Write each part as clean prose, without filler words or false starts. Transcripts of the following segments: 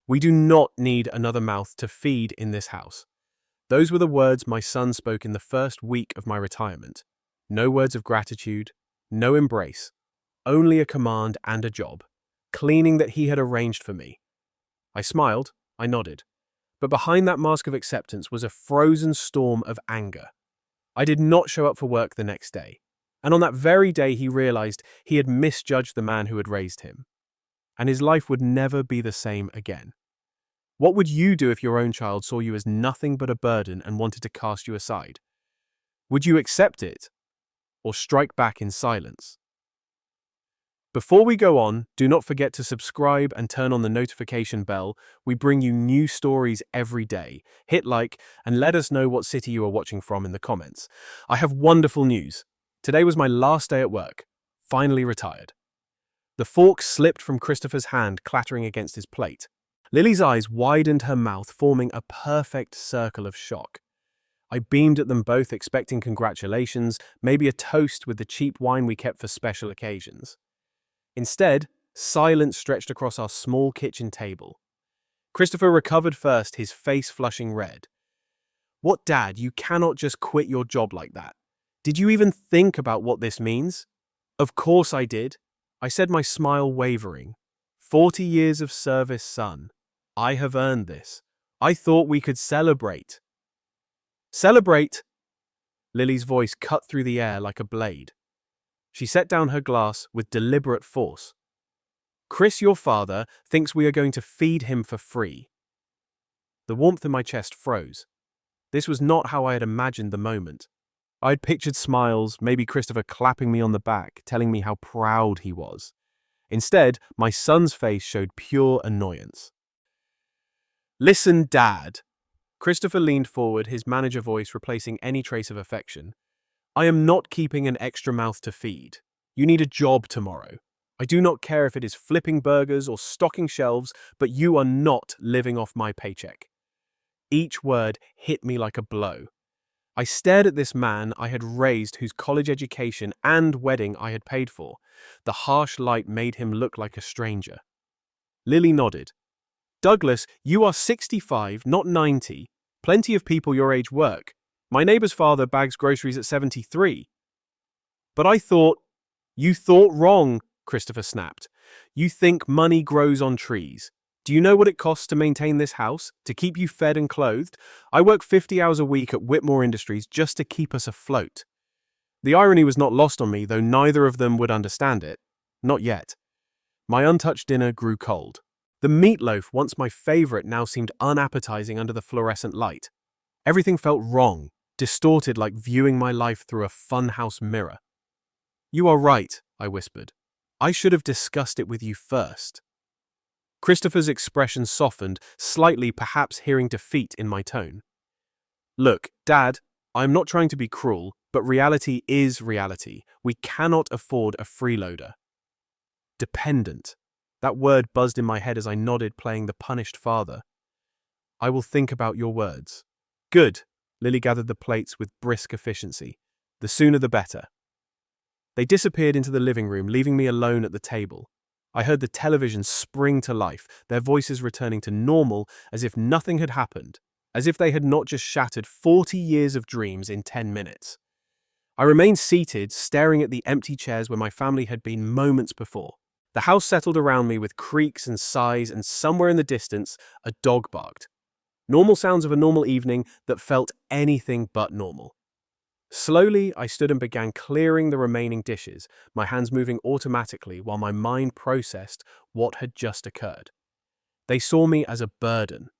We do not need another mouth to feed in this house. Those were the words my son spoke in the first week of my retirement. No words of gratitude, no embrace, only a command and a job, cleaning that he had arranged for me. I smiled, I nodded, but behind that mask of acceptance was a frozen storm of anger. I did not show up for work the next day, and on that very day he realized he had misjudged the man who had raised him, and his life would never be the same again. What would you do if your own child saw you as nothing but a burden and wanted to cast you aside? Would you accept it, or strike back in silence? Before we go on, do not forget to subscribe and turn on the notification bell. We bring you new stories every day. Hit like and let us know what city you are watching from in the comments. I have wonderful news. Today was my last day at work. Finally retired. The fork slipped from Christopher's hand, clattering against his plate. Lily's eyes widened her mouth, forming a perfect circle of shock. I beamed at them both, expecting congratulations, maybe a toast with the cheap wine we kept for special occasions. Instead, silence stretched across our small kitchen table. Christopher recovered first, his face flushing red. "What, Dad? You cannot just quit your job like that. Did you even think about what this means?" "Of course I did," I said, my smile wavering. 40 years of service, son. I have earned this. I thought we could celebrate. Celebrate? Lily's voice cut through the air like a blade. She set down her glass with deliberate force. "Chris, your father, thinks we are going to feed him for free." The warmth in my chest froze. This was not how I had imagined the moment. I had pictured smiles, maybe Christopher clapping me on the back, telling me how proud he was. Instead, my son's face showed pure annoyance. "Listen, Dad." Christopher leaned forward, his manager voice replacing any trace of affection. "I am not keeping an extra mouth to feed. You need a job tomorrow. I do not care if it is flipping burgers or stocking shelves, but you are not living off my paycheck." Each word hit me like a blow. I stared at this man I had raised, whose college education and wedding I had paid for. The harsh light made him look like a stranger. Lily nodded. "Douglas, you are 65, not 90. Plenty of people your age work. My neighbor's father bags groceries at 73. "But I thought—" "You thought wrong," Christopher snapped. "You think money grows on trees. Do you know what it costs to maintain this house, to keep you fed and clothed? I work 50 hours a week at Whitmore Industries just to keep us afloat." The irony was not lost on me, though neither of them would understand it. Not yet. My untouched dinner grew cold. The meatloaf, once my favorite, now seemed unappetizing under the fluorescent light. Everything felt wrong, distorted, like viewing my life through a funhouse mirror. "You are right," I whispered. "I should have discussed it with you first." Christopher's expression softened, slightly, perhaps hearing defeat in my tone. "Look, Dad, I am not trying to be cruel, but reality is reality. We cannot afford a freeloader." Dependent. That word buzzed in my head as I nodded, playing the punished father. "I will think about your words." "Good." Lily gathered the plates with brisk efficiency. "The sooner the better." They disappeared into the living room, leaving me alone at the table. I heard the television spring to life, their voices returning to normal as if nothing had happened, as if they had not just shattered 40 years of dreams in 10 minutes. I remained seated, staring at the empty chairs where my family had been moments before. The house settled around me with creaks and sighs, and somewhere in the distance, a dog barked. Normal sounds of a normal evening that felt anything but normal. Slowly, I stood and began clearing the remaining dishes, my hands moving automatically while my mind processed what had just occurred. They saw me as a burden.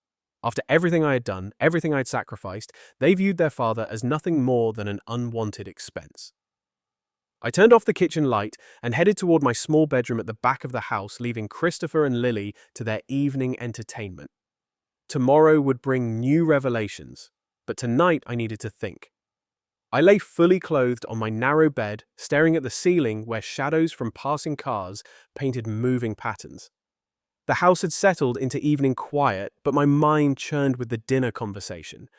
After everything I had done, everything I had sacrificed, they viewed their father as nothing more than an unwanted expense. I turned off the kitchen light and headed toward my small bedroom at the back of the house, leaving Christopher and Lily to their evening entertainment. Tomorrow would bring new revelations, but tonight I needed to think. I lay fully clothed on my narrow bed, staring at the ceiling where shadows from passing cars painted moving patterns. The house had settled into evening quiet, but my mind churned with the dinner conversation.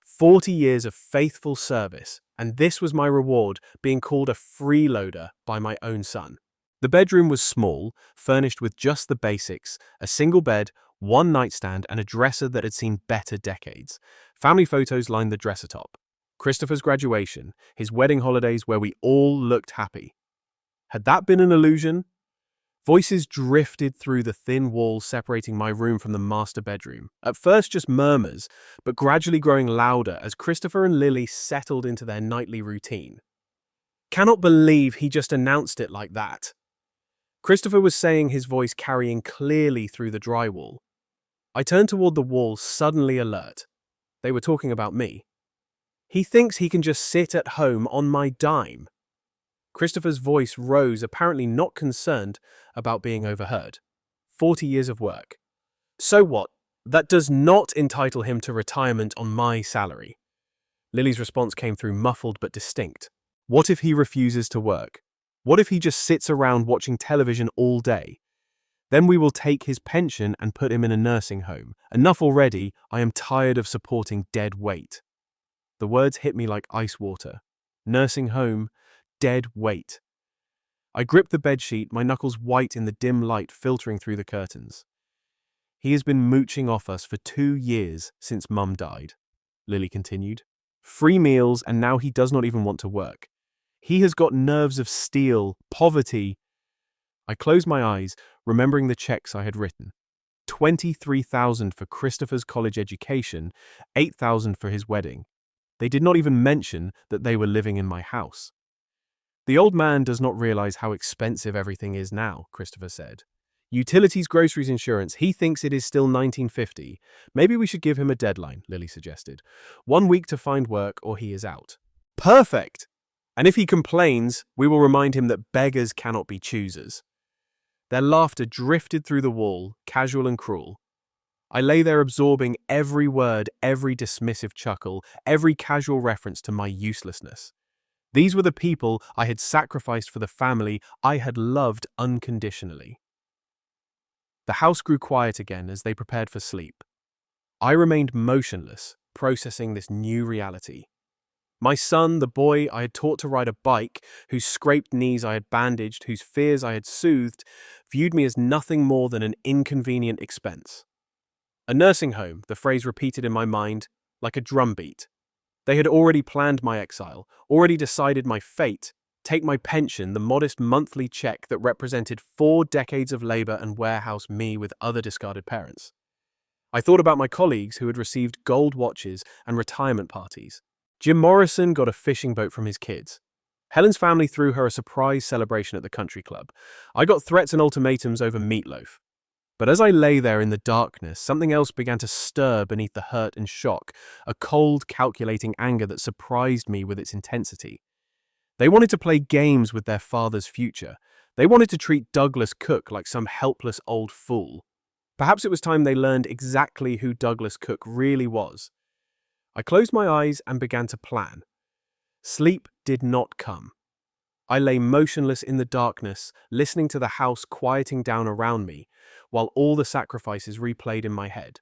40 years of faithful service, and this was my reward, being called a freeloader by my own son. The bedroom was small, furnished with just the basics: a single bed, one nightstand, and a dresser that had seen better decades. Family photos lined the dresser top. Christopher's graduation, his wedding holidays where we all looked happy. Had that been an illusion? Voices drifted through the thin walls separating my room from the master bedroom. At first just murmurs, but gradually growing louder as Christopher and Lily settled into their nightly routine. Cannot believe he just announced it like that. Christopher was saying, his voice carrying clearly through the drywall. I turned toward the wall, suddenly alert. They were talking about me. He thinks he can just sit at home on my dime. Christopher's voice rose, apparently not concerned about being overheard. 40 years of work. So what? That does not entitle him to retirement on my salary. Lily's response came through muffled but distinct. What if he refuses to work? What if he just sits around watching television all day? Then we will take his pension and put him in a nursing home. Enough already, I am tired of supporting dead weight. The words hit me like ice water. Nursing home, dead weight. I gripped the bedsheet, my knuckles white in the dim light filtering through the curtains. He has been mooching off us for 2 years since Mum died, Lily continued. Free meals, and now he does not even want to work. He has got nerves of steel, poverty. I closed my eyes, remembering the checks I had written. $23,000 for Christopher's college education, $8,000 for his wedding. They did not even mention that they were living in my house. The old man does not realize how expensive everything is now, Christopher said. Utilities, groceries, insurance, he thinks it is still 1950. Maybe we should give him a deadline, Lily suggested. 1 week to find work or he is out. Perfect! And if he complains, we will remind him that beggars cannot be choosers. Their laughter drifted through the wall, casual and cruel. I lay there absorbing every word, every dismissive chuckle, every casual reference to my uselessness. These were the people I had sacrificed for the family I had loved unconditionally. The house grew quiet again as they prepared for sleep. I remained motionless, processing this new reality. My son, the boy I had taught to ride a bike, whose scraped knees I had bandaged, whose fears I had soothed, viewed me as nothing more than an inconvenient expense. A nursing home, the phrase repeated in my mind, like a drumbeat. They had already planned my exile, already decided my fate. Take my pension, the modest monthly check that represented 4 decades of labor and warehouse me with other discarded parents. I thought about my colleagues who had received gold watches and retirement parties. Jim Morrison got a fishing boat from his kids. Helen's family threw her a surprise celebration at the country club. I got threats and ultimatums over meatloaf. But as I lay there in the darkness, something else began to stir beneath the hurt and shock, a cold, calculating anger that surprised me with its intensity. They wanted to play games with their father's future. They wanted to treat Douglas Cook like some helpless old fool. Perhaps it was time they learned exactly who Douglas Cook really was. I closed my eyes and began to plan. Sleep did not come. I lay motionless in the darkness, listening to the house quieting down around me, while all the sacrifices replayed in my head.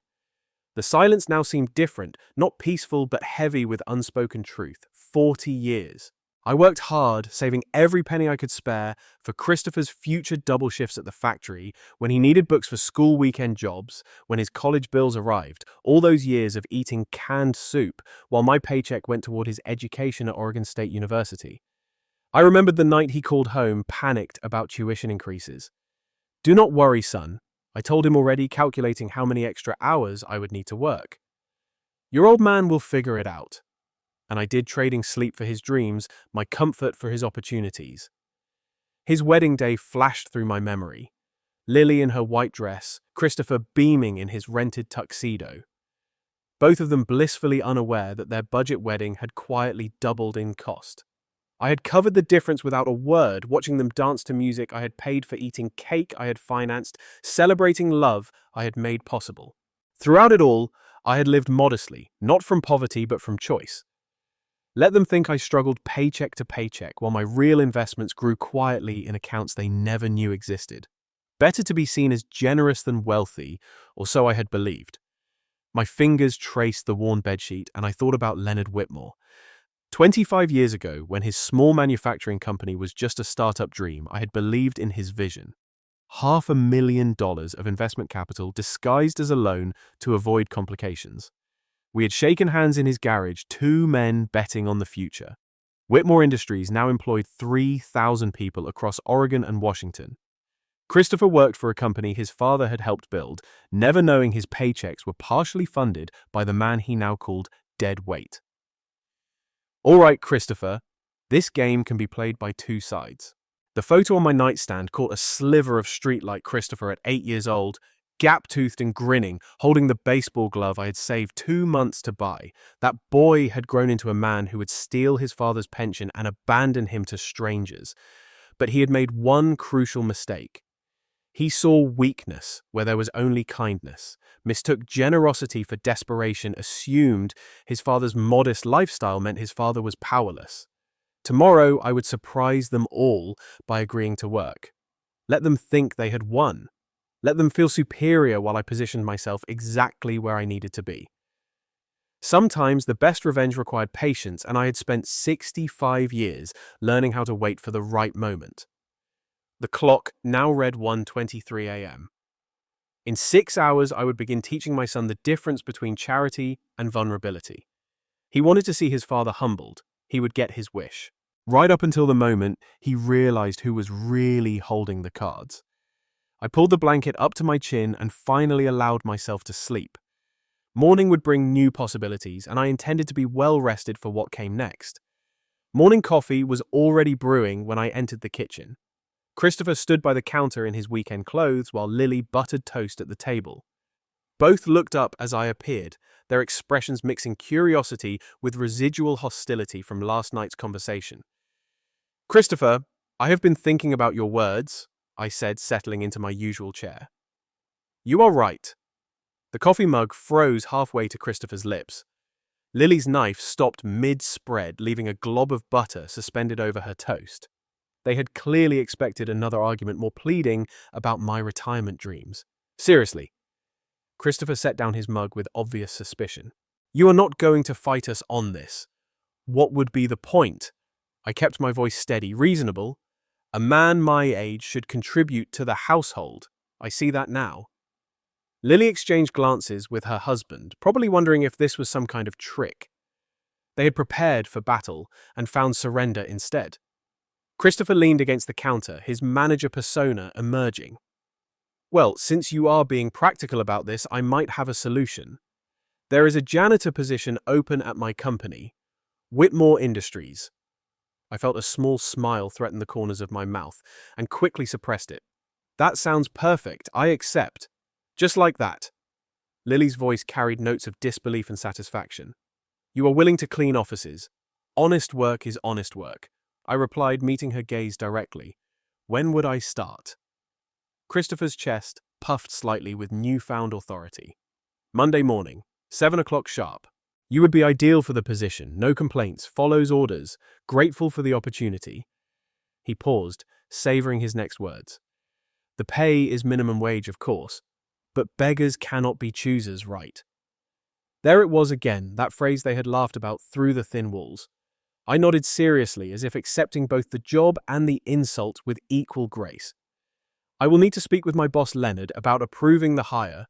The silence now seemed different, not peaceful but heavy with unspoken truth. 40 years. I worked hard, saving every penny I could spare for Christopher's future double shifts at the factory, when he needed books for school weekend jobs, when his college bills arrived, all those years of eating canned soup while my paycheck went toward his education at Oregon State University. I remembered the night he called home, panicked about tuition increases. Do not worry, son, I told him already, calculating how many extra hours I would need to work. Your old man will figure it out. And I did, trading sleep for his dreams, my comfort for his opportunities. His wedding day flashed through my memory. Lily in her white dress, Christopher beaming in his rented tuxedo. Both of them blissfully unaware that their budget wedding had quietly doubled in cost. I had covered the difference without a word, watching them dance to music I had paid for, eating cake I had financed, celebrating love I had made possible. Throughout it all, I had lived modestly, not from poverty but from choice. Let them think I struggled paycheck to paycheck while my real investments grew quietly in accounts they never knew existed. Better to be seen as generous than wealthy, or so I had believed. My fingers traced the worn bedsheet and I thought about Leonard Whitmore. 25 years ago, when his small manufacturing company was just a startup dream, I had believed in his vision. $500,000 of investment capital disguised as a loan to avoid complications. We had shaken hands in his garage, two men betting on the future. Whitmore Industries now employed 3,000 people across Oregon and Washington. Christopher worked for a company his father had helped build, never knowing his paychecks were partially funded by the man he now called dead weight. All right, Christopher, this game can be played by two sides. The photo on my nightstand caught a sliver of streetlight Christopher at 8 years old, gap-toothed and grinning, holding the baseball glove I had saved 2 months to buy. That boy had grown into a man who would steal his father's pension and abandon him to strangers. But he had made one crucial mistake. He saw weakness where there was only kindness, mistook generosity for desperation, assumed his father's modest lifestyle meant his father was powerless. Tomorrow I would surprise them all by agreeing to work. Let them think they had won. Let them feel superior while I positioned myself exactly where I needed to be. Sometimes the best revenge required patience, and I had spent 65 years learning how to wait for the right moment. The clock now read 1:23 a.m. In 6 hours, I would begin teaching my son the difference between charity and vulnerability. He wanted to see his father humbled. He would get his wish. Right up until the moment he realized who was really holding the cards. I pulled the blanket up to my chin and finally allowed myself to sleep. Morning would bring new possibilities, and I intended to be well rested for what came next. Morning coffee was already brewing when I entered the kitchen. Christopher stood by the counter in his weekend clothes while Lily buttered toast at the table. Both looked up as I appeared, their expressions mixing curiosity with residual hostility from last night's conversation. "Christopher, I have been thinking about your words," I said, settling into my usual chair. "You are right." The coffee mug froze halfway to Christopher's lips. Lily's knife stopped mid-spread, leaving a glob of butter suspended over her toast. They had clearly expected another argument more pleading about my retirement dreams. "Seriously." Christopher set down his mug with obvious suspicion. "You are not going to fight us on this. What would be the point?" I kept my voice steady, reasonable. A man my age should contribute to the household. I see that now. Lily exchanged glances with her husband, probably wondering if this was some kind of trick. They had prepared for battle and found surrender instead. Christopher leaned against the counter, his manager persona emerging. "Well, since you are being practical about this, I might have a solution. There is a janitor position open at my company, Whitmore Industries." I felt a small smile threaten the corners of my mouth and quickly suppressed it. "That sounds perfect. I accept." Just like that. Lily's voice carried notes of disbelief and satisfaction. "You are willing to clean offices. Honest work is honest work," I replied, meeting her gaze directly. "When would I start?" Christopher's chest puffed slightly with newfound authority. "Monday morning, 7 o'clock sharp. You would be ideal for the position, no complaints, follows orders, grateful for the opportunity." He paused, savoring his next words. "The pay is minimum wage, of course, but beggars cannot be choosers, right?" There it was again, that phrase they had laughed about through the thin walls. I nodded seriously, as if accepting both the job and the insult with equal grace. "I will need to speak with my boss Leonard about approving the hire,"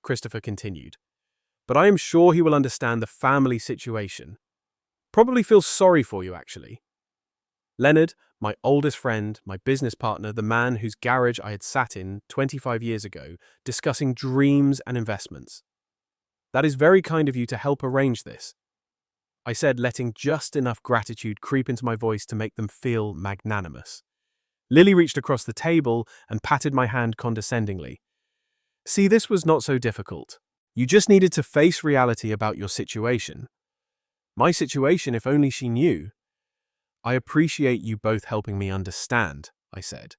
Christopher continued. "But I am sure he will understand the family situation. Probably feels sorry for you, actually." Leonard, my oldest friend, my business partner, the man whose garage I had sat in 25 years ago, discussing dreams and investments. "That is very kind of you to help arrange this," I said, letting just enough gratitude creep into my voice to make them feel magnanimous. Lily reached across the table and patted my hand condescendingly. "See, this was not so difficult. You just needed to face reality about your situation." My situation, if only she knew. "I appreciate you both helping me understand," I said.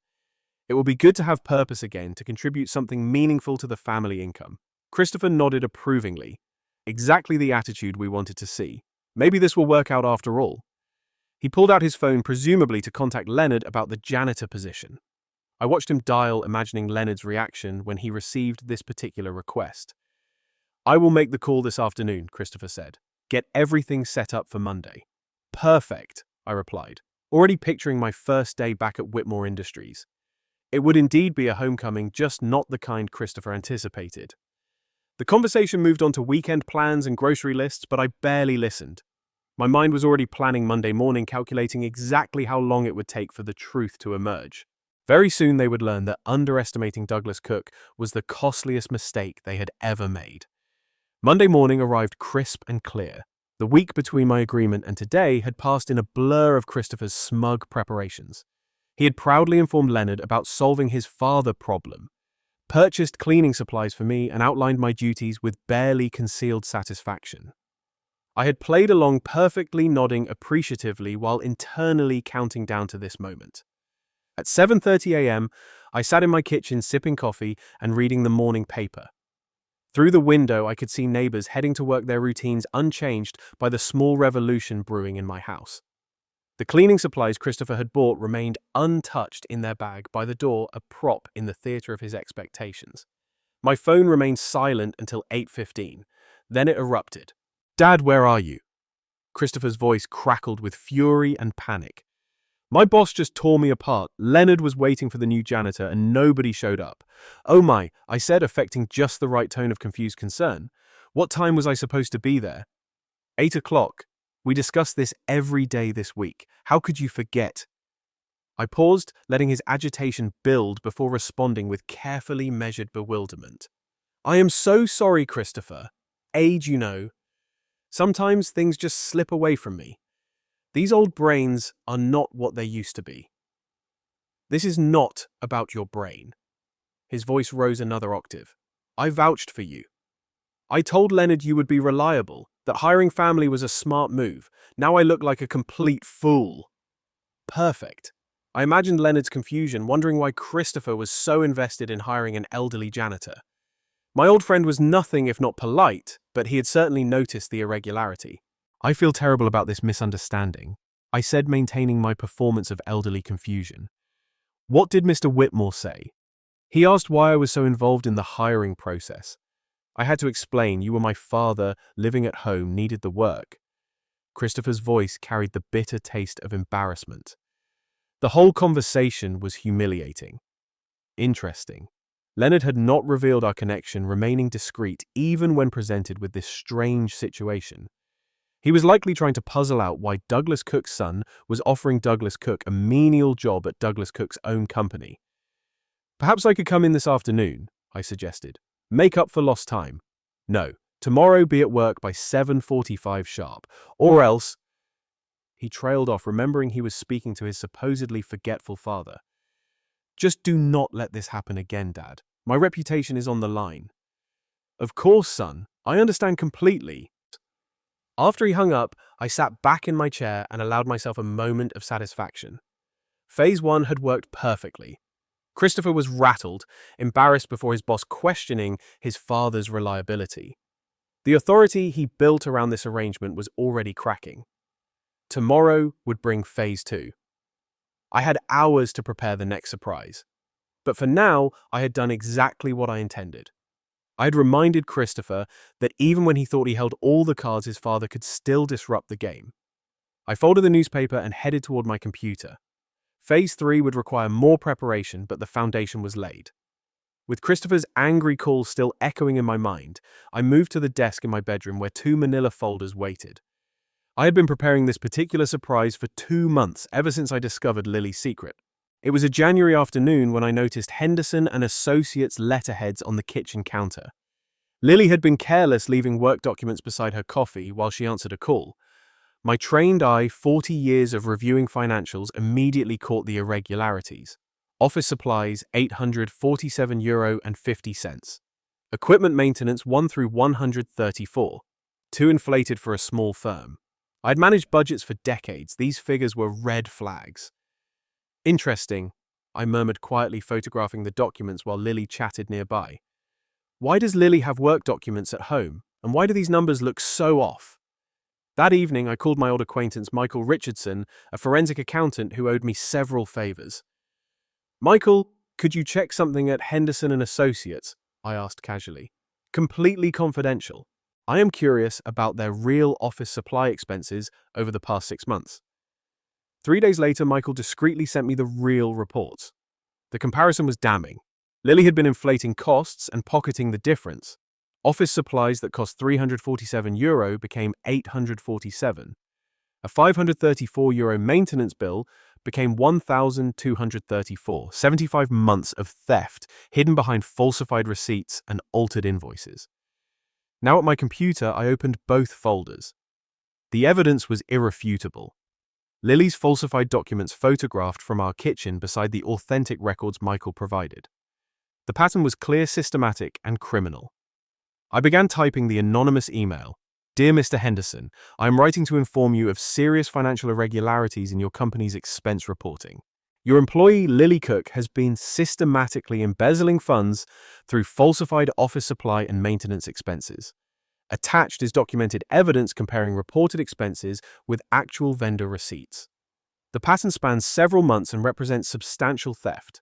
"It will be good to have purpose again, to contribute something meaningful to the family income." Christopher nodded approvingly. Exactly the attitude we wanted to see. Maybe this will work out after all. He pulled out his phone, presumably to contact Leonard about the janitor position. I watched him dial, imagining Leonard's reaction when he received this particular request. "I will make the call this afternoon," Christopher said. "Get everything set up for Monday." "Perfect," I replied, already picturing my first day back at Whitmore Industries. It would indeed be a homecoming, just not the kind Christopher anticipated. The conversation moved on to weekend plans and grocery lists, but I barely listened. My mind was already planning Monday morning, calculating exactly how long it would take for the truth to emerge. Very soon they would learn that underestimating Douglas Cook was the costliest mistake they had ever made. Monday morning arrived crisp and clear. The week between my agreement and today had passed in a blur of Christopher's smug preparations. He had proudly informed Leonard about solving his father problem, purchased cleaning supplies for me, and outlined my duties with barely concealed satisfaction. I had played along perfectly, nodding appreciatively while internally counting down to this moment. At 7:30 a.m., I sat in my kitchen sipping coffee and reading the morning paper. Through the window, I could see neighbors heading to work, their routines unchanged by the small revolution brewing in my house. The cleaning supplies Christopher had bought remained untouched in their bag by the door, a prop in the theater of his expectations. My phone remained silent until 8:15. Then it erupted. "Dad, where are you?" Christopher's voice crackled with fury and panic. "My boss just tore me apart. Leonard was waiting for the new janitor and nobody showed up." "Oh my," I said, affecting just the right tone of confused concern. "What time was I supposed to be there?" 8 o'clock. We discussed this every day this week. How could you forget? I paused, letting his agitation build before responding with carefully measured bewilderment. "I am so sorry, Christopher. Age, you know. Sometimes things just slip away from me. These old brains are not what they used to be." "This is not about your brain." His voice rose another octave. "I vouched for you. I told Leonard you would be reliable, that hiring family was a smart move. Now I look like a complete fool." Perfect. I imagined Leonard's confusion, wondering why Christopher was so invested in hiring an elderly janitor. My old friend was nothing if not polite, but he had certainly noticed the irregularity. "I feel terrible about this misunderstanding," I said, maintaining my performance of elderly confusion. "What did Mr. Whitmore say?" "He asked why I was so involved in the hiring process. I had to explain you were my father, living at home, needed the work." Christopher's voice carried the bitter taste of embarrassment. The whole conversation was humiliating. Interesting. Leonard had not revealed our connection, remaining discreet even when presented with this strange situation. He was likely trying to puzzle out why Douglas Cook's son was offering Douglas Cook a menial job at Douglas Cook's own company. "Perhaps I could come in this afternoon," I suggested. "Make up for lost time." "No, tomorrow be at work by 7:45 sharp, or else—" He trailed off, remembering he was speaking to his supposedly forgetful father. "Just do not let this happen again, Dad. My reputation is on the line." "Of course, son. I understand completely." After he hung up, I sat back in my chair and allowed myself a moment of satisfaction. Phase 1 had worked perfectly. Christopher was rattled, embarrassed before his boss, questioning his father's reliability. The authority he built around this arrangement was already cracking. Tomorrow would bring Phase 2. I had hours to prepare the next surprise. But for now, I had done exactly what I intended. I had reminded Christopher that even when he thought he held all the cards, his father could still disrupt the game. I folded the newspaper and headed toward my computer. Phase 3 would require more preparation, but the foundation was laid. With Christopher's angry call still echoing in my mind, I moved to the desk in my bedroom where 2 manila folders waited. I had been preparing this particular surprise for 2 months, ever since I discovered Lily's secret. It was a January afternoon when I noticed Henderson and Associates letterheads on the kitchen counter. Lily had been careless, leaving work documents beside her coffee while she answered a call. My trained eye, 40 years of reviewing financials, immediately caught the irregularities. Office supplies, €847.50. Equipment maintenance, 1 through 134. Too inflated for a small firm. I'd managed budgets for decades. These figures were red flags. "Interesting," I murmured quietly, photographing the documents while Lily chatted nearby. "Why does Lily have work documents at home? And why do these numbers look so off?" That evening, I called my old acquaintance Michael Richardson, a forensic accountant who owed me several favors. "Michael, could you check something at Henderson and Associates?" I asked casually. "Completely confidential. I am curious about their real office supply expenses over the past 6 months." 3 days later, Michael discreetly sent me the real reports. The comparison was damning. Lily had been inflating costs and pocketing the difference. Office supplies that cost €347 became €847. A €534 maintenance bill became €1,234. 75 months of theft hidden behind falsified receipts and altered invoices. Now at my computer, I opened both folders. The evidence was irrefutable. Lily's falsified documents photographed from our kitchen beside the authentic records Michael provided. The pattern was clear, systematic, and criminal. I began typing the anonymous email. Dear Mr. Henderson, I am writing to inform you of serious financial irregularities in your company's expense reporting. Your employee, Lily Cook, has been systematically embezzling funds through falsified office supply and maintenance expenses. Attached is documented evidence comparing reported expenses with actual vendor receipts. The pattern spans several months and represents substantial theft.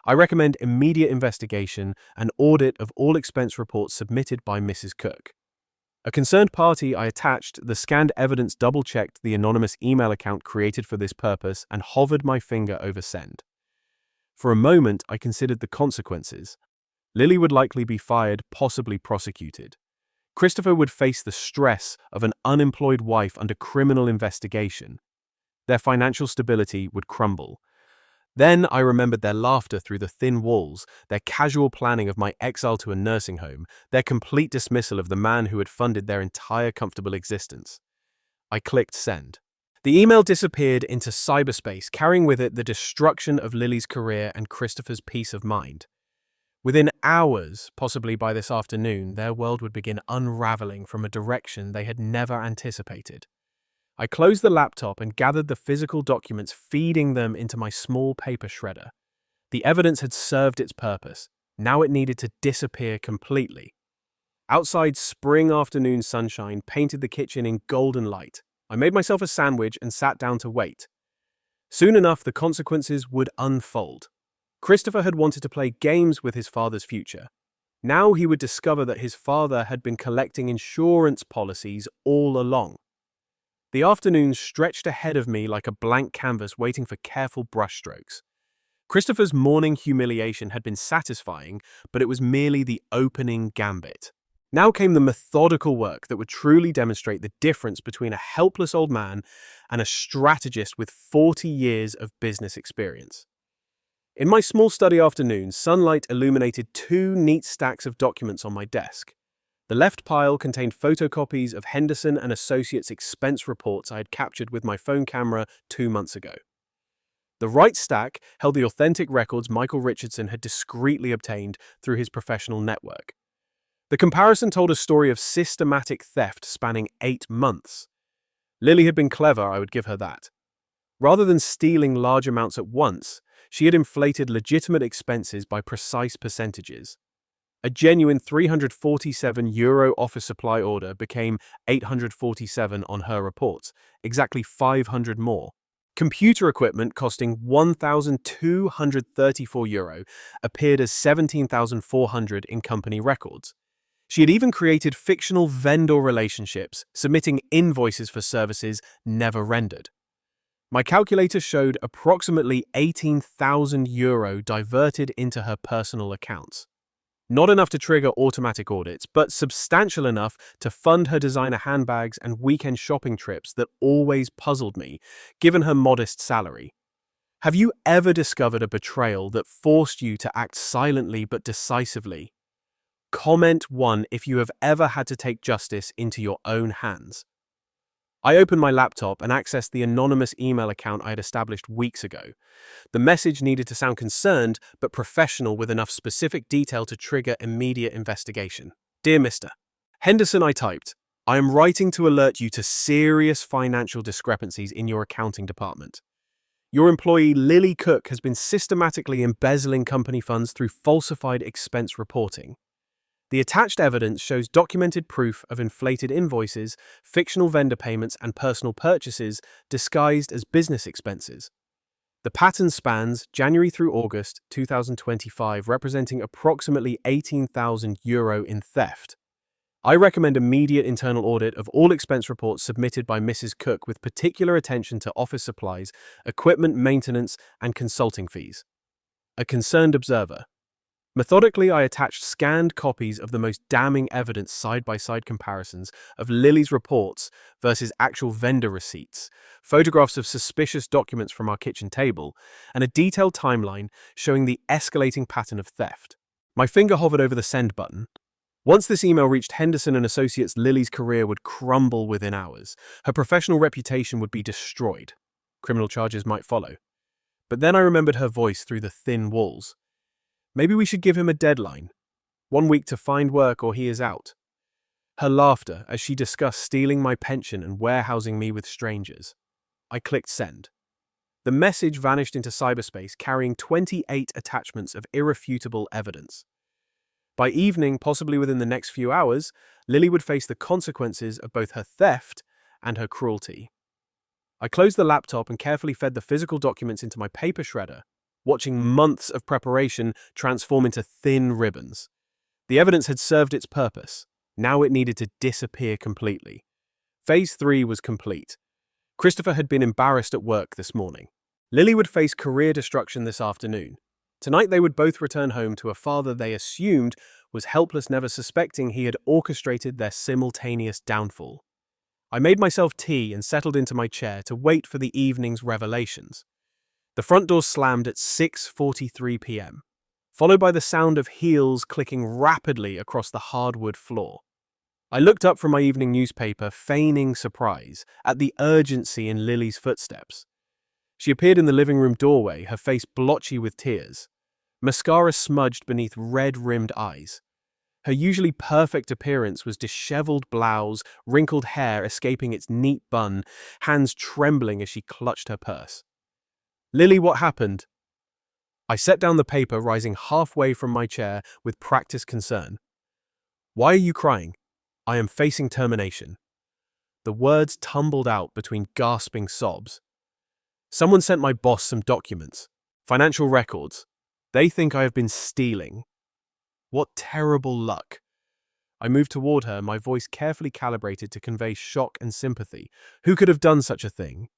I recommend immediate investigation and audit of all expense reports submitted by Mrs. Cook. A concerned party, I attached the scanned evidence, double-checked the anonymous email account created for this purpose, and hovered my finger over send. For a moment, I considered the consequences. Lily would likely be fired, possibly prosecuted. Christopher would face the stress of an unemployed wife under criminal investigation. Their financial stability would crumble. Then I remembered their laughter through the thin walls, their casual planning of my exile to a nursing home, their complete dismissal of the man who had funded their entire comfortable existence. I clicked send. The email disappeared into cyberspace, carrying with it the destruction of Lily's career and Christopher's peace of mind. Within hours, possibly by this afternoon, their world would begin unraveling from a direction they had never anticipated. I closed the laptop and gathered the physical documents, feeding them into my small paper shredder. The evidence had served its purpose. Now it needed to disappear completely. Outside, spring afternoon sunshine painted the kitchen in golden light. I made myself a sandwich and sat down to wait. Soon enough, the consequences would unfold. Christopher had wanted to play games with his father's future. Now he would discover that his father had been collecting insurance policies all along. The afternoon stretched ahead of me like a blank canvas waiting for careful brushstrokes. Christopher's morning humiliation had been satisfying, but it was merely the opening gambit. Now came the methodical work that would truly demonstrate the difference between a helpless old man and a strategist with 40 years of business experience. In my small study afternoon, sunlight illuminated two neat stacks of documents on my desk. The left pile contained photocopies of Henderson and Associates expense reports I had captured with my phone camera 2 months ago. The right stack held the authentic records Michael Richardson had discreetly obtained through his professional network. The comparison told a story of systematic theft spanning 8 months. Lily had been clever, I would give her that. Rather than stealing large amounts at once, she had inflated legitimate expenses by precise percentages. A genuine €347 office supply order became €847 on her reports, exactly 500 more. Computer equipment costing €1,234 appeared as $17,400 in company records. She had even created fictional vendor relationships, submitting invoices for services never rendered. My calculator showed approximately €18,000 diverted into her personal accounts. Not enough to trigger automatic audits, but substantial enough to fund her designer handbags and weekend shopping trips that always puzzled me, given her modest salary. Have you ever discovered a betrayal that forced you to act silently but decisively? Comment 1 if you have ever had to take justice into your own hands. I opened my laptop and accessed the anonymous email account I had established weeks ago. The message needed to sound concerned but professional, with enough specific detail to trigger immediate investigation. Dear Mr. Henderson, I typed, I am writing to alert you to serious financial discrepancies in your accounting department. Your employee Lily Cook has been systematically embezzling company funds through falsified expense reporting. The attached evidence shows documented proof of inflated invoices, fictional vendor payments, and personal purchases disguised as business expenses. The pattern spans January through August 2025, representing approximately €18,000 in theft. I recommend immediate internal audit of all expense reports submitted by Mrs. Cook, with particular attention to office supplies, equipment maintenance, and consulting fees. A concerned observer. Methodically, I attached scanned copies of the most damning evidence side-by-side comparisons of Lily's reports versus actual vendor receipts, photographs of suspicious documents from our kitchen table, and a detailed timeline showing the escalating pattern of theft. My finger hovered over the send button. Once this email reached Henderson and Associates, Lily's career would crumble within hours. Her professional reputation would be destroyed. Criminal charges might follow. But then I remembered her voice through the thin walls. Maybe we should give him a deadline. 1 week to find work or he is out. Her laughter as she discussed stealing my pension and warehousing me with strangers. I clicked send. The message vanished into cyberspace, carrying 28 attachments of irrefutable evidence. By evening, possibly within the next few hours, Lily would face the consequences of both her theft and her cruelty. I closed the laptop and carefully fed the physical documents into my paper shredder, watching months of preparation transform into thin ribbons. The evidence had served its purpose. Now it needed to disappear completely. Phase 3 was complete. Christopher had been embarrassed at work this morning. Lily would face career destruction this afternoon. Tonight they would both return home to a father they assumed was helpless, never suspecting he had orchestrated their simultaneous downfall. I made myself tea and settled into my chair to wait for the evening's revelations. The front door slammed at 6:43 p.m., followed by the sound of heels clicking rapidly across the hardwood floor. I looked up from my evening newspaper, feigning surprise at the urgency in Lily's footsteps. She appeared in the living room doorway, her face blotchy with tears, mascara smudged beneath red-rimmed eyes. Her usually perfect appearance was disheveled blouse, wrinkled hair escaping its neat bun, hands trembling as she clutched her purse. "Lily, what happened?" I set down the paper, rising halfway from my chair with practiced concern. "Why are you crying?" "I am facing termination." The words tumbled out between gasping sobs. "Someone sent my boss some documents, financial records. They think I have been stealing." What terrible luck. I moved toward her, my voice carefully calibrated to convey shock and sympathy. Who could have done such a thing?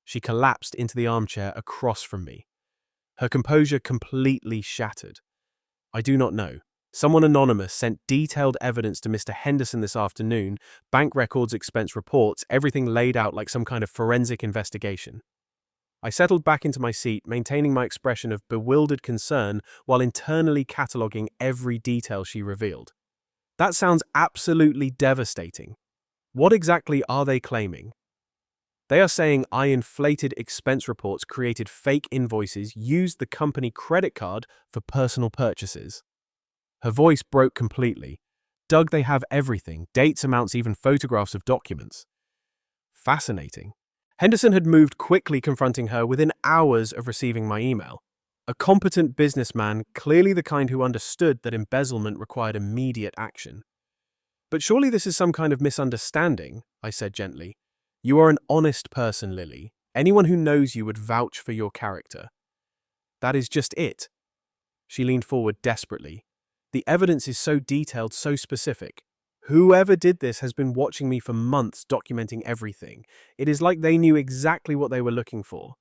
She collapsed into the armchair across from me, her composure completely shattered. "I do not know. Someone anonymous sent detailed evidence to Mr. Henderson this afternoon, bank records, expense reports, everything laid out like some kind of forensic investigation." I settled back into my seat, maintaining my expression of bewildered concern while internally cataloguing every detail she revealed. "That sounds absolutely devastating. What exactly are they claiming?" "They are saying I inflated expense reports, created fake invoices, used the company credit card for personal purchases." Her voice broke completely. "Doug, they have everything, dates, amounts, even photographs of documents." Fascinating. Henderson had moved quickly, confronting her within hours of receiving my email. A competent businessman, clearly the kind who understood that embezzlement required immediate action. "But surely this is some kind of misunderstanding," I said gently. "You are an honest person, Lily. Anyone who knows you would vouch for your character." "That is just it." She leaned forward desperately. "The evidence is so detailed, so specific. Whoever did this has been watching me for months, documenting everything. It is like they knew exactly what they were looking for."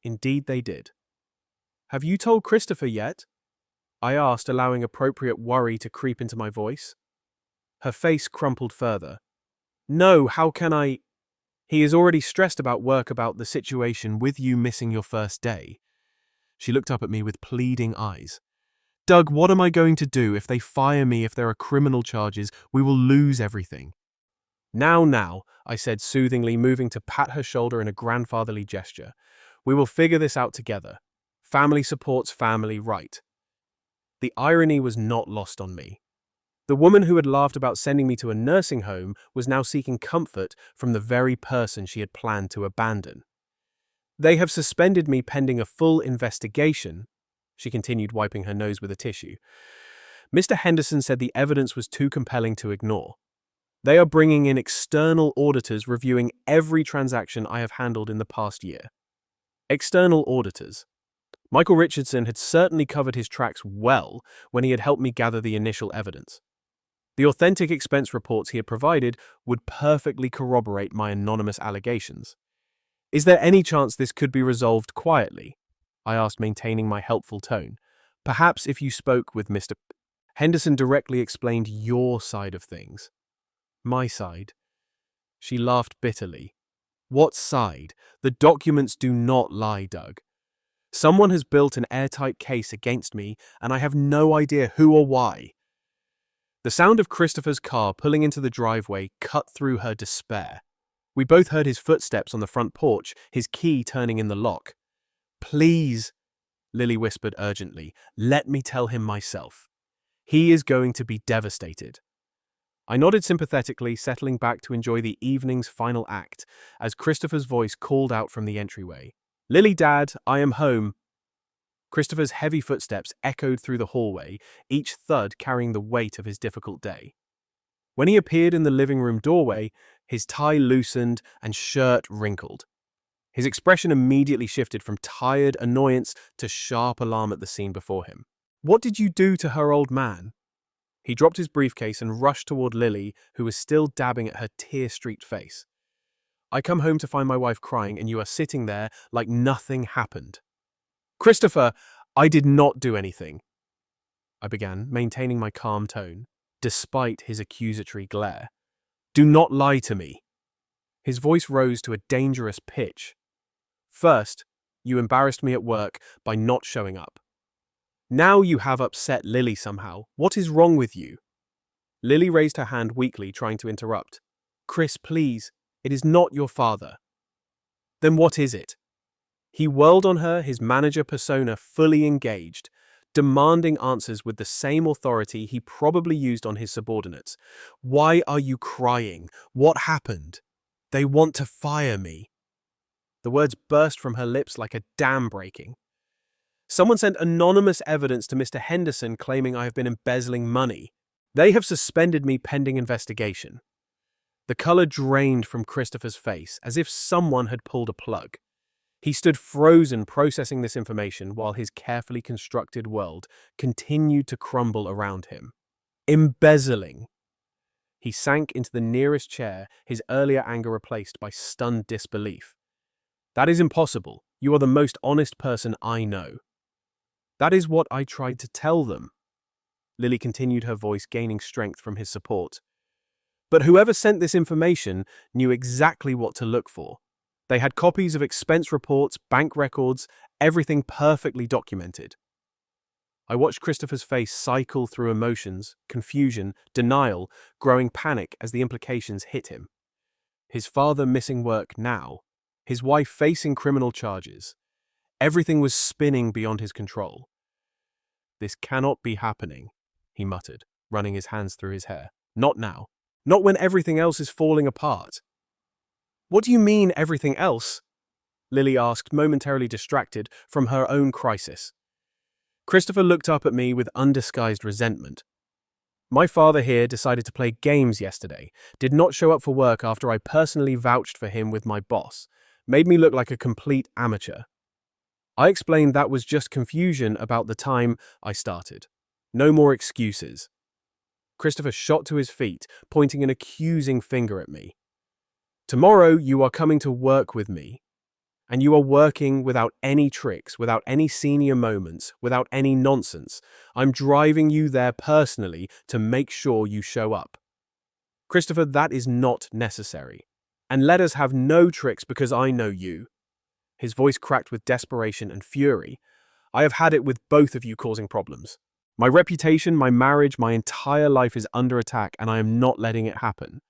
Indeed they did. "Have you told Christopher yet?" I asked, allowing appropriate worry to creep into my voice. Her face crumpled further. "No, how can I? He is already stressed about work, about the situation with you missing your first day." She looked up at me with pleading eyes. "Doug, what am I going to do if they fire me, if there are criminal charges? We will lose everything." Now, I said soothingly, moving to pat her shoulder in a grandfatherly gesture. "We will figure this out together. Family supports family, right?" The irony was not lost on me. The woman who had laughed about sending me to a nursing home was now seeking comfort from the very person she had planned to abandon. "They have suspended me pending a full investigation," she continued, wiping her nose with a tissue. "Mr. Henderson said the evidence was too compelling to ignore. They are bringing in external auditors reviewing every transaction I have handled in the past year." External auditors. Michael Richardson had certainly covered his tracks well when he had helped me gather the initial evidence. The authentic expense reports he had provided would perfectly corroborate my anonymous allegations. "Is there any chance this could be resolved quietly?" I asked, maintaining my helpful tone. Perhaps if you spoke with Mr. Henderson directly explained your side of things. My side? She laughed bitterly. What side? The documents do not lie, Doug. Someone has built an airtight case against me, and I have no idea who or why. The sound of Christopher's car pulling into the driveway cut through her despair. We both heard his footsteps on the front porch, his key turning in the lock. Please, Lily whispered urgently, let me tell him myself. He is going to be devastated. I nodded sympathetically, settling back to enjoy the evening's final act, as Christopher's voice called out from the entryway. Lily, Dad, I am home. Christopher's heavy footsteps echoed through the hallway, each thud carrying the weight of his difficult day. When he appeared in the living room doorway, his tie loosened and shirt wrinkled. His expression immediately shifted from tired annoyance to sharp alarm at the scene before him. What did you do to her, old man? He dropped his briefcase and rushed toward Lily, who was still dabbing at her tear-streaked face. I come home to find my wife crying, and you are sitting there like nothing happened. Christopher, I did not do anything, I began, maintaining my calm tone, despite his accusatory glare. Do not lie to me. His voice rose to a dangerous pitch. First, you embarrassed me at work by not showing up. Now you have upset Lily somehow. What is wrong with you? Lily raised her hand weakly, trying to interrupt. Chris, please, it is not your father. Then what is it? He whirled on her, his manager persona fully engaged, demanding answers with the same authority he probably used on his subordinates. Why are you crying? What happened? They want to fire me. The words burst from her lips like a dam breaking. Someone sent anonymous evidence to Mr. Henderson claiming I have been embezzling money. They have suspended me pending investigation. The color drained from Christopher's face, as if someone had pulled a plug. He stood frozen, processing this information while his carefully constructed world continued to crumble around him. Embezzling. He sank into the nearest chair, his earlier anger replaced by stunned disbelief. That is impossible. You are the most honest person I know. That is what I tried to tell them. Lily continued, her voice gaining strength from his support. But whoever sent this information knew exactly what to look for. They had copies of expense reports, bank records, everything perfectly documented. I watched Christopher's face cycle through emotions, confusion, denial, growing panic as the implications hit him. His father missing work now, his wife facing criminal charges. Everything was spinning beyond his control. This cannot be happening, he muttered, running his hands through his hair. Not now. Not when everything else is falling apart. What do you mean, everything else? Lily asked, momentarily distracted from her own crisis. Christopher looked up at me with undisguised resentment. My father here decided to play games yesterday, did not show up for work after I personally vouched for him with my boss, made me look like a complete amateur. I explained that was just confusion about the time I started. No more excuses. Christopher shot to his feet, pointing an accusing finger at me. Tomorrow you are coming to work with me, and you are working without any tricks, without any senior moments, without any nonsense. I'm driving you there personally to make sure you show up. Christopher, that is not necessary. And let us have no tricks because I know you. His voice cracked with desperation and fury. I have had it with both of you causing problems. My reputation, my marriage, my entire life is under attack, and I am not letting it happen.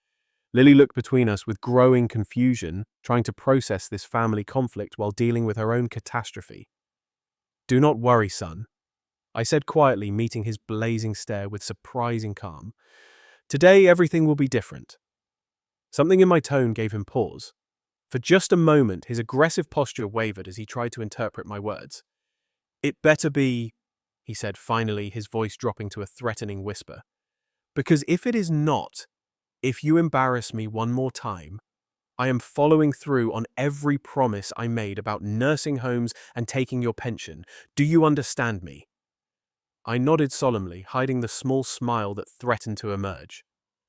Lily looked between us with growing confusion, trying to process this family conflict while dealing with her own catastrophe. Do not worry, son, I said quietly, meeting his blazing stare with surprising calm. Today, everything will be different. Something in my tone gave him pause. For just a moment, his aggressive posture wavered as he tried to interpret my words. It better be, he said finally, his voice dropping to a threatening whisper. Because if it is not, if you embarrass me one more time, I am following through on every promise I made about nursing homes and taking your pension. Do you understand me? I nodded solemnly, hiding the small smile that threatened to emerge.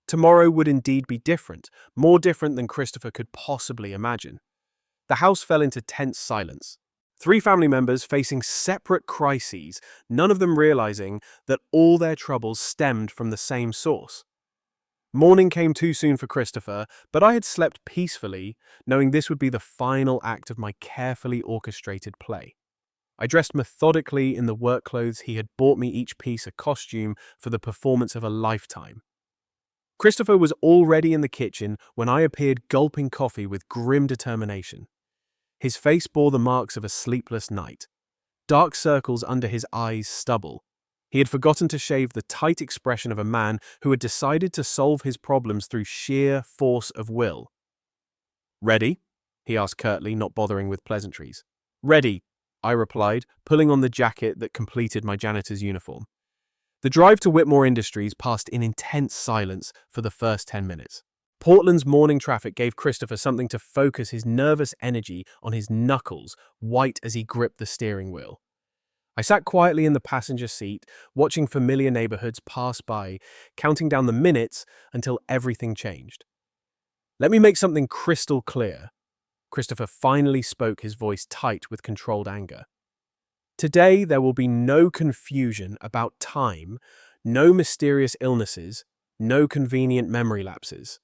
Tomorrow would indeed be different, more different than Christopher could possibly imagine. The house fell into tense silence. Three family members facing separate crises, none of them realizing that all their troubles stemmed from the same source. Morning came too soon for Christopher, but I had slept peacefully, knowing this would be the final act of my carefully orchestrated play. I dressed methodically in the work clothes he had bought me, each piece a costume for the performance of a lifetime. Christopher was already in the kitchen when I appeared, gulping coffee with grim determination. His face bore the marks of a sleepless night. Dark circles under his eyes, stubble. He had forgotten to shave, the tight expression of a man who had decided to solve his problems through sheer force of will. "Ready?" he asked curtly, not bothering with pleasantries. "Ready," I replied, pulling on the jacket that completed my janitor's uniform. The drive to Whitmore Industries passed in intense silence for the first 10 minutes. Portland's morning traffic gave Christopher something to focus his nervous energy on, his knuckles white as he gripped the steering wheel. I sat quietly in the passenger seat, watching familiar neighborhoods pass by, counting down the minutes until everything changed. "Let me make something crystal clear," Christopher finally spoke, his voice tight with controlled anger. "Today there will be no confusion about time, no mysterious illnesses, no convenient memory lapses.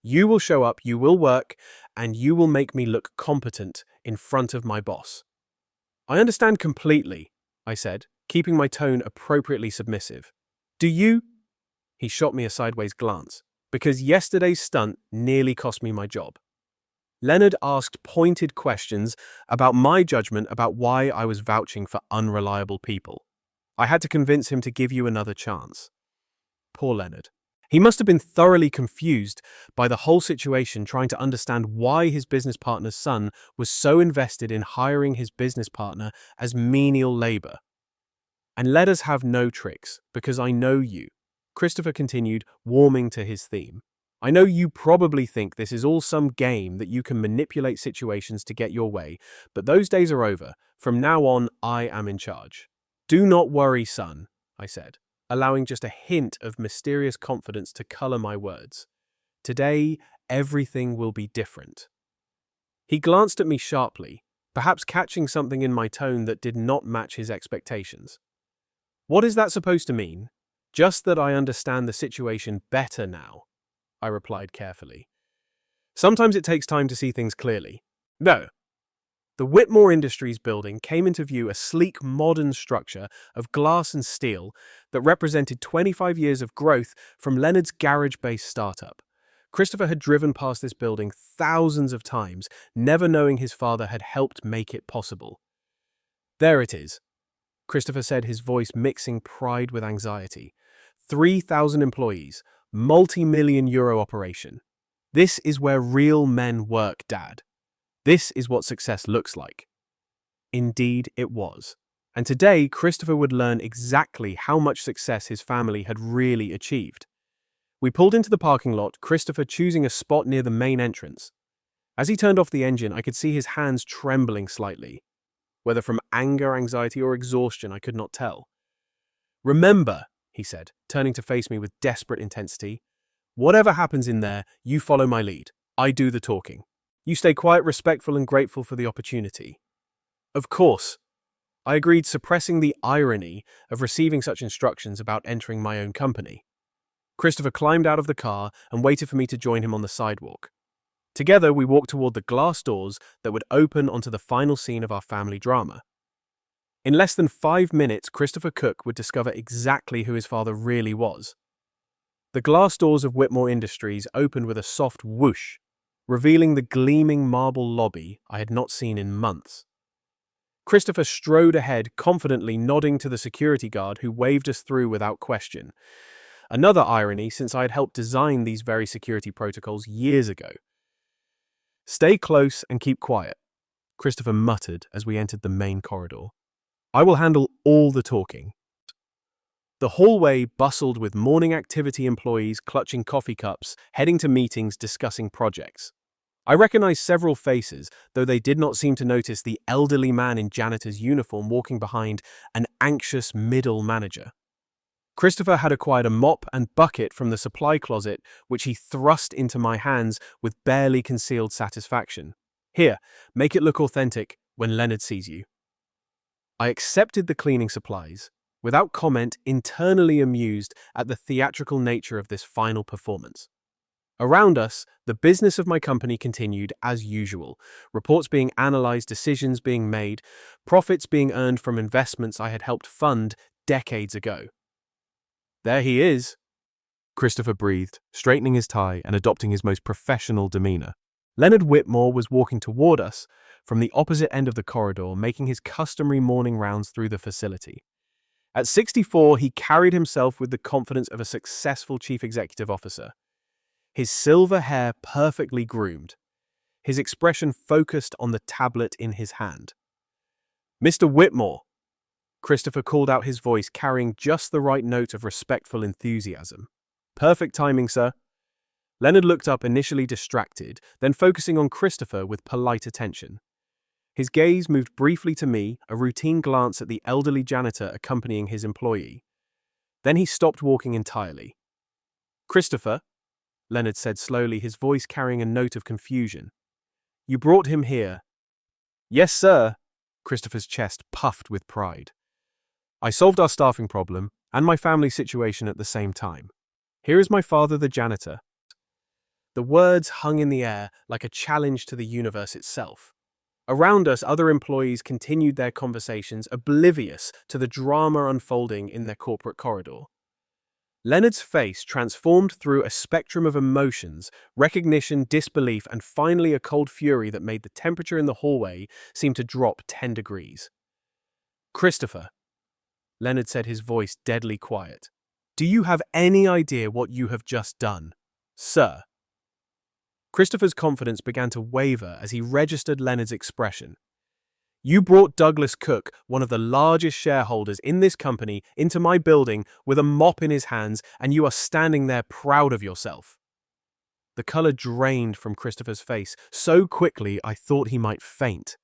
You will show up, you will work, and you will make me look competent in front of my boss." "I understand completely," I said, keeping my tone appropriately submissive. "Do you?" He shot me a sideways glance. "Because yesterday's stunt nearly cost me my job." Leonard asked pointed questions about my judgment about why I was vouching for unreliable people. I had to convince him to give you another chance. Poor Leonard. He must have been thoroughly confused by the whole situation, trying to understand why his business partner's son was so invested in hiring his business partner as menial labor. "And let us have no tricks, because I know you," Christopher continued, warming to his theme. "I know you probably think this is all some game that you can manipulate situations to get your way, but those days are over. From now on, I am in charge." "Do not worry, son," I said, allowing just a hint of mysterious confidence to color my words. "Today, everything will be different." He glanced at me sharply, perhaps catching something in my tone that did not match his expectations. "What is that supposed to mean?" "Just that I understand the situation better now," I replied carefully. "Sometimes it takes time to see things clearly." No. The Whitmore Industries building came into view, a sleek, modern structure of glass and steel that represented 25 years of growth from Leonard's garage-based startup. Christopher had driven past this building thousands of times, never knowing his father had helped make it possible. "There it is," Christopher said, his voice mixing pride with anxiety. 3,000 employees, multi-million-euro operation. This is where real men work, Dad. This is what success looks like." Indeed, it was. And today, Christopher would learn exactly how much success his family had really achieved. We pulled into the parking lot, Christopher choosing a spot near the main entrance. As he turned off the engine, I could see his hands trembling slightly. Whether from anger, anxiety, or exhaustion, I could not tell. "Remember," he said, turning to face me with desperate intensity, "whatever happens in there, you follow my lead. I do the talking. You stay quiet, respectful, and grateful for the opportunity." "Of course," I agreed, suppressing the irony of receiving such instructions about entering my own company. Christopher climbed out of the car and waited for me to join him on the sidewalk. Together, we walked toward the glass doors that would open onto the final scene of our family drama. In less than 5 minutes, Christopher Cook would discover exactly who his father really was. The glass doors of Whitmore Industries opened with a soft whoosh, revealing the gleaming marble lobby I had not seen in months. Christopher strode ahead, confidently nodding to the security guard who waved us through without question. Another irony, since I had helped design these very security protocols years ago. "Stay close and keep quiet," Christopher muttered as we entered the main corridor. "I will handle all the talking." The hallway bustled with morning activity employees clutching coffee cups, heading to meetings, discussing projects. I recognized several faces, though they did not seem to notice the elderly man in janitor's uniform walking behind an anxious middle manager. Christopher had acquired a mop and bucket from the supply closet, which he thrust into my hands with barely concealed satisfaction. "Here, make it look authentic when Leonard sees you." I accepted the cleaning supplies, without comment, internally amused at the theatrical nature of this final performance. Around us, the business of my company continued as usual, reports being analyzed, decisions being made, profits being earned from investments I had helped fund decades ago. "There he is," Christopher breathed, straightening his tie and adopting his most professional demeanor. Leonard Whitmore was walking toward us from the opposite end of the corridor, making his customary morning rounds through the facility. At 64, he carried himself with the confidence of a successful chief executive officer. His silver hair perfectly groomed, his expression focused on the tablet in his hand. "Mr. Whitmore," Christopher called out, his voice carrying just the right note of respectful enthusiasm. "Perfect timing, sir." Leonard looked up, initially distracted, then focusing on Christopher with polite attention. His gaze moved briefly to me, a routine glance at the elderly janitor accompanying his employee. Then he stopped walking entirely. "Christopher," Leonard said slowly, his voice carrying a note of confusion. "You brought him here." "Yes, sir." Christopher's chest puffed with pride. "I solved our staffing problem and my family situation at the same time. Here is my father, the janitor." The words hung in the air like a challenge to the universe itself. Around us, other employees continued their conversations, oblivious to the drama unfolding in their corporate corridor. Leonard's face transformed through a spectrum of emotions, recognition, disbelief, and finally a cold fury that made the temperature in the hallway seem to drop 10 degrees. "Christopher," Leonard said, his voice deadly quiet, "do you have any idea what you have just done, sir?" Christopher's confidence began to waver as he registered Leonard's expression. "You brought Douglas Cook, one of the largest shareholders in this company, into my building with a mop in his hands, and you are standing there proud of yourself." The color drained from Christopher's face so quickly I thought he might faint.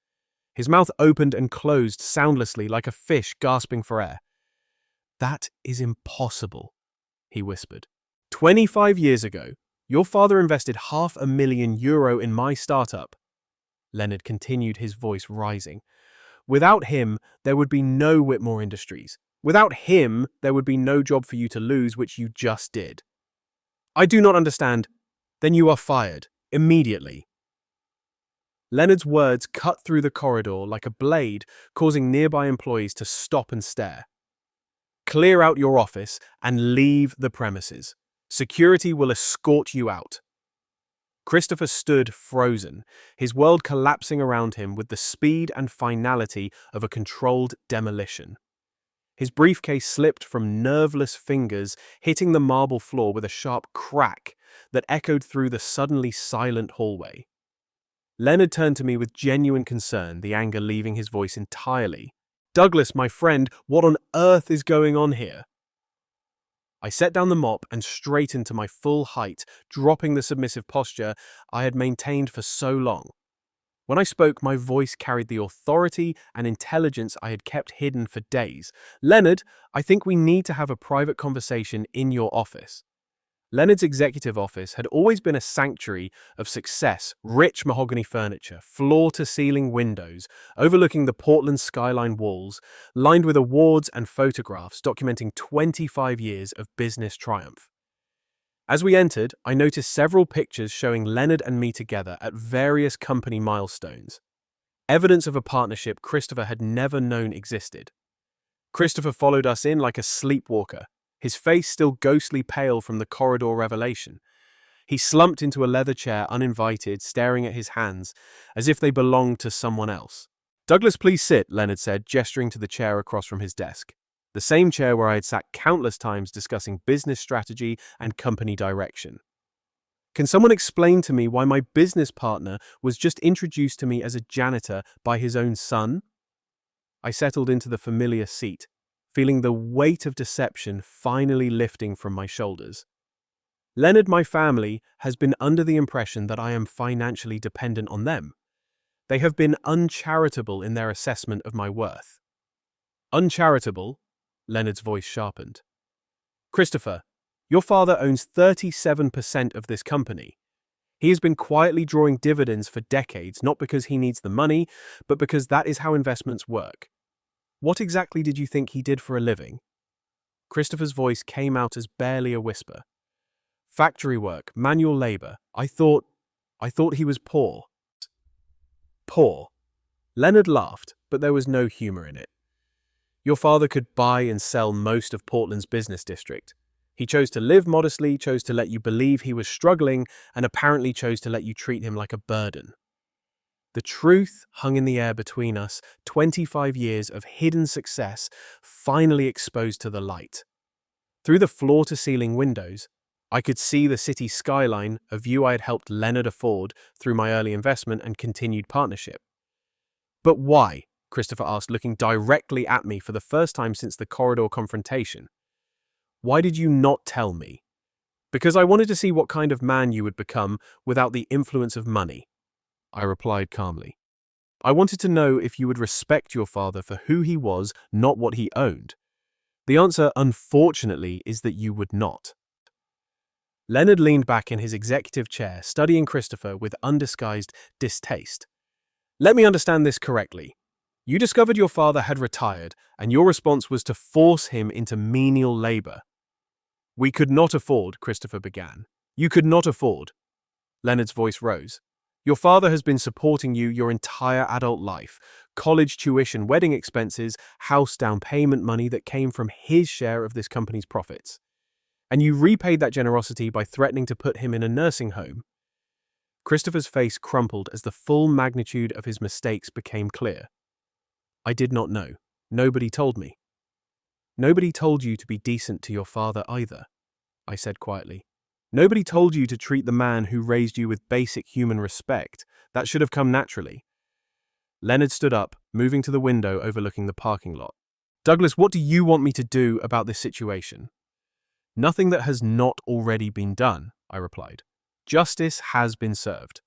His mouth opened and closed soundlessly like a fish gasping for air. "That is impossible," he whispered. 25 years ago, your father invested €500,000 in my startup." Leonard continued, his voice rising. "Without him, there would be no Whitmore Industries. Without him, there would be no job for you to lose, which you just did." "I do not understand." "Then you are fired, immediately." Leonard's words cut through the corridor like a blade, causing nearby employees to stop and stare. "Clear out your office and leave the premises. Security will escort you out." Christopher stood frozen, his world collapsing around him with the speed and finality of a controlled demolition. His briefcase slipped from nerveless fingers, hitting the marble floor with a sharp crack that echoed through the suddenly silent hallway. Leonard turned to me with genuine concern, the anger leaving his voice entirely. "Douglas, my friend, what on earth is going on here?" I set down the mop and straightened to my full height, dropping the submissive posture I had maintained for so long. When I spoke, my voice carried the authority and intelligence I had kept hidden for days. "Leonard, I think we need to have a private conversation in your office." Leonard's executive office had always been a sanctuary of success, rich mahogany furniture, floor-to-ceiling windows, overlooking the Portland skyline walls, lined with awards and photographs documenting 25 years of business triumph. As we entered, I noticed several pictures showing Leonard and me together at various company milestones, evidence of a partnership Christopher had never known existed. Christopher followed us in like a sleepwalker, his face still ghostly pale from the corridor revelation. He slumped into a leather chair uninvited, staring at his hands, as if they belonged to someone else. "Douglas, please sit," Leonard said, gesturing to the chair across from his desk. The same chair where I had sat countless times discussing business strategy and company direction. "Can someone explain to me why my business partner was just introduced to me as a janitor by his own son?" I settled into the familiar seat, feeling the weight of deception finally lifting from my shoulders. "Leonard, my family, has been under the impression that I am financially dependent on them. They have been uncharitable in their assessment of my worth." "Uncharitable?" Leonard's voice sharpened. "Christopher, your father owns 37% of this company. He has been quietly drawing dividends for decades, not because he needs the money, but because that is how investments work. What exactly did you think he did for a living? Christopher's voice came out as barely a whisper. Factory work, manual labor. I thought he was poor. Poor. Leonard laughed, but there was no humor in it. Your father could buy and sell most of Portland's business district. He chose to live modestly, chose to let you believe he was struggling, and apparently chose to let you treat him like a burden. The truth hung in the air between us, 25 years of hidden success finally exposed to the light. Through the floor-to-ceiling windows, I could see the city skyline, a view I had helped Leonard afford through my early investment and continued partnership. But why? Christopher asked, looking directly at me for the first time since the corridor confrontation. Why did you not tell me? Because I wanted to see what kind of man you would become without the influence of money, I replied calmly. I wanted to know if you would respect your father for who he was, not what he owned. The answer, unfortunately, is that you would not. Leonard leaned back in his executive chair, studying Christopher with undisguised distaste. Let me understand this correctly. You discovered your father had retired, and your response was to force him into menial labor. We could not afford, Christopher began. You could not afford. Leonard's voice rose. Your father has been supporting you your entire adult life. College tuition, wedding expenses, house down payment money that came from his share of this company's profits. And you repaid that generosity by threatening to put him in a nursing home. Christopher's face crumpled as the full magnitude of his mistakes became clear. I did not know. Nobody told me. Nobody told you to be decent to your father either, I said quietly. Nobody told you to treat the man who raised you with basic human respect. That should have come naturally. Leonard stood up, moving to the window overlooking the parking lot. Douglas, what do you want me to do about this situation? Nothing that has not already been done, I replied. Justice has been served.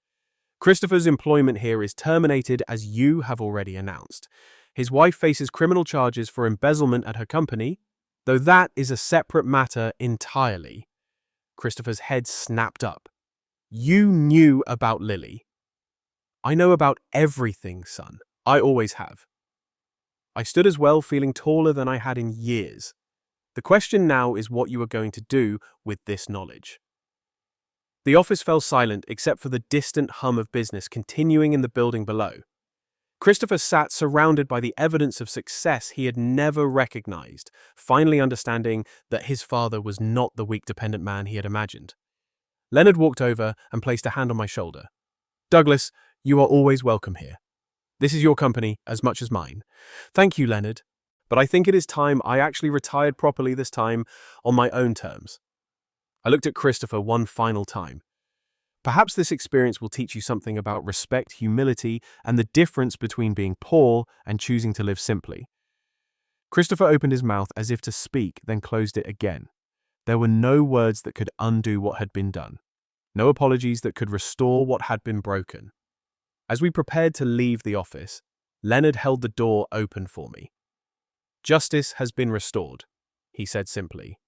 Christopher's employment here is terminated as you have already announced. His wife faces criminal charges for embezzlement at her company, though that is a separate matter entirely. Christopher's head snapped up. You knew about Lily. I know about everything, son. I always have. I stood as well, feeling taller than I had in years. The question now is what you are going to do with this knowledge. The office fell silent except for the distant hum of business continuing in the building below. Christopher sat surrounded by the evidence of success he had never recognized, finally understanding that his father was not the weak, dependent man he had imagined. Leonard walked over and placed a hand on my shoulder. Douglas, you are always welcome here. This is your company as much as mine. Thank you, Leonard. But I think it is time I actually retired properly this time on my own terms. I looked at Christopher one final time. Perhaps this experience will teach you something about respect, humility, and the difference between being poor and choosing to live simply. Christopher opened his mouth as if to speak, then closed it again. There were no words that could undo what had been done. No apologies that could restore what had been broken. As we prepared to leave the office, Leonard held the door open for me. Justice has been restored, he said simply.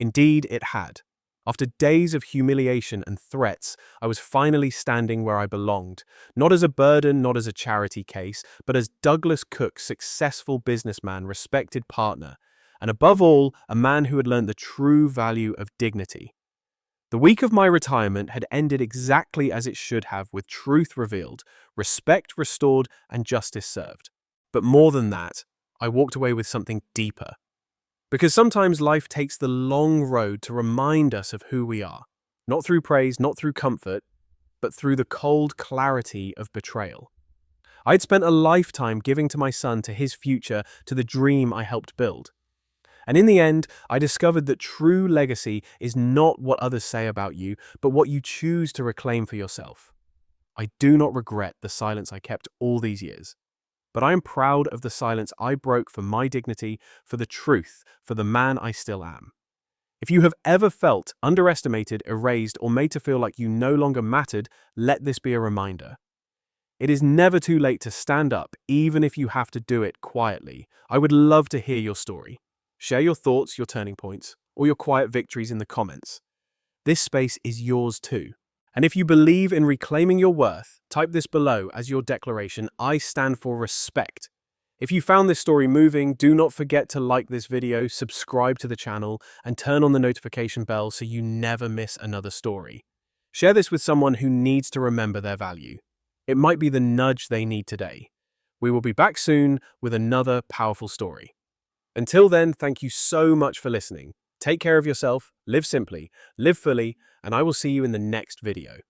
Indeed, it had. After days of humiliation and threats, I was finally standing where I belonged, not as a burden, not as a charity case, but as Douglas Cook, successful businessman, respected partner, and above all, a man who had learned the true value of dignity. The week of my retirement had ended exactly as it should have, with truth revealed, respect restored, and justice served. But more than that, I walked away with something deeper. Because sometimes life takes the long road to remind us of who we are, not through praise, not through comfort, but through the cold clarity of betrayal. I'd spent a lifetime giving to my son, to his future, to the dream I helped build. And in the end, I discovered that true legacy is not what others say about you, but what you choose to reclaim for yourself. I do not regret the silence I kept all these years. But I am proud of the silence I broke for my dignity, for the truth, for the man I still am. If you have ever felt underestimated, erased, or made to feel like you no longer mattered, let this be a reminder. It is never too late to stand up, even if you have to do it quietly. I would love to hear your story. Share your thoughts, your turning points, or your quiet victories in the comments. This space is yours too. And if you believe in reclaiming your worth, type this below as your declaration: I stand for respect. If you found this story moving, do not forget to like this video, subscribe to the channel, and turn on the notification bell so you never miss another story. Share this with someone who needs to remember their value. It might be the nudge they need today. We will be back soon with another powerful story. Until then, thank you so much for listening. Take care of yourself, live simply, live fully, and I will see you in the next video.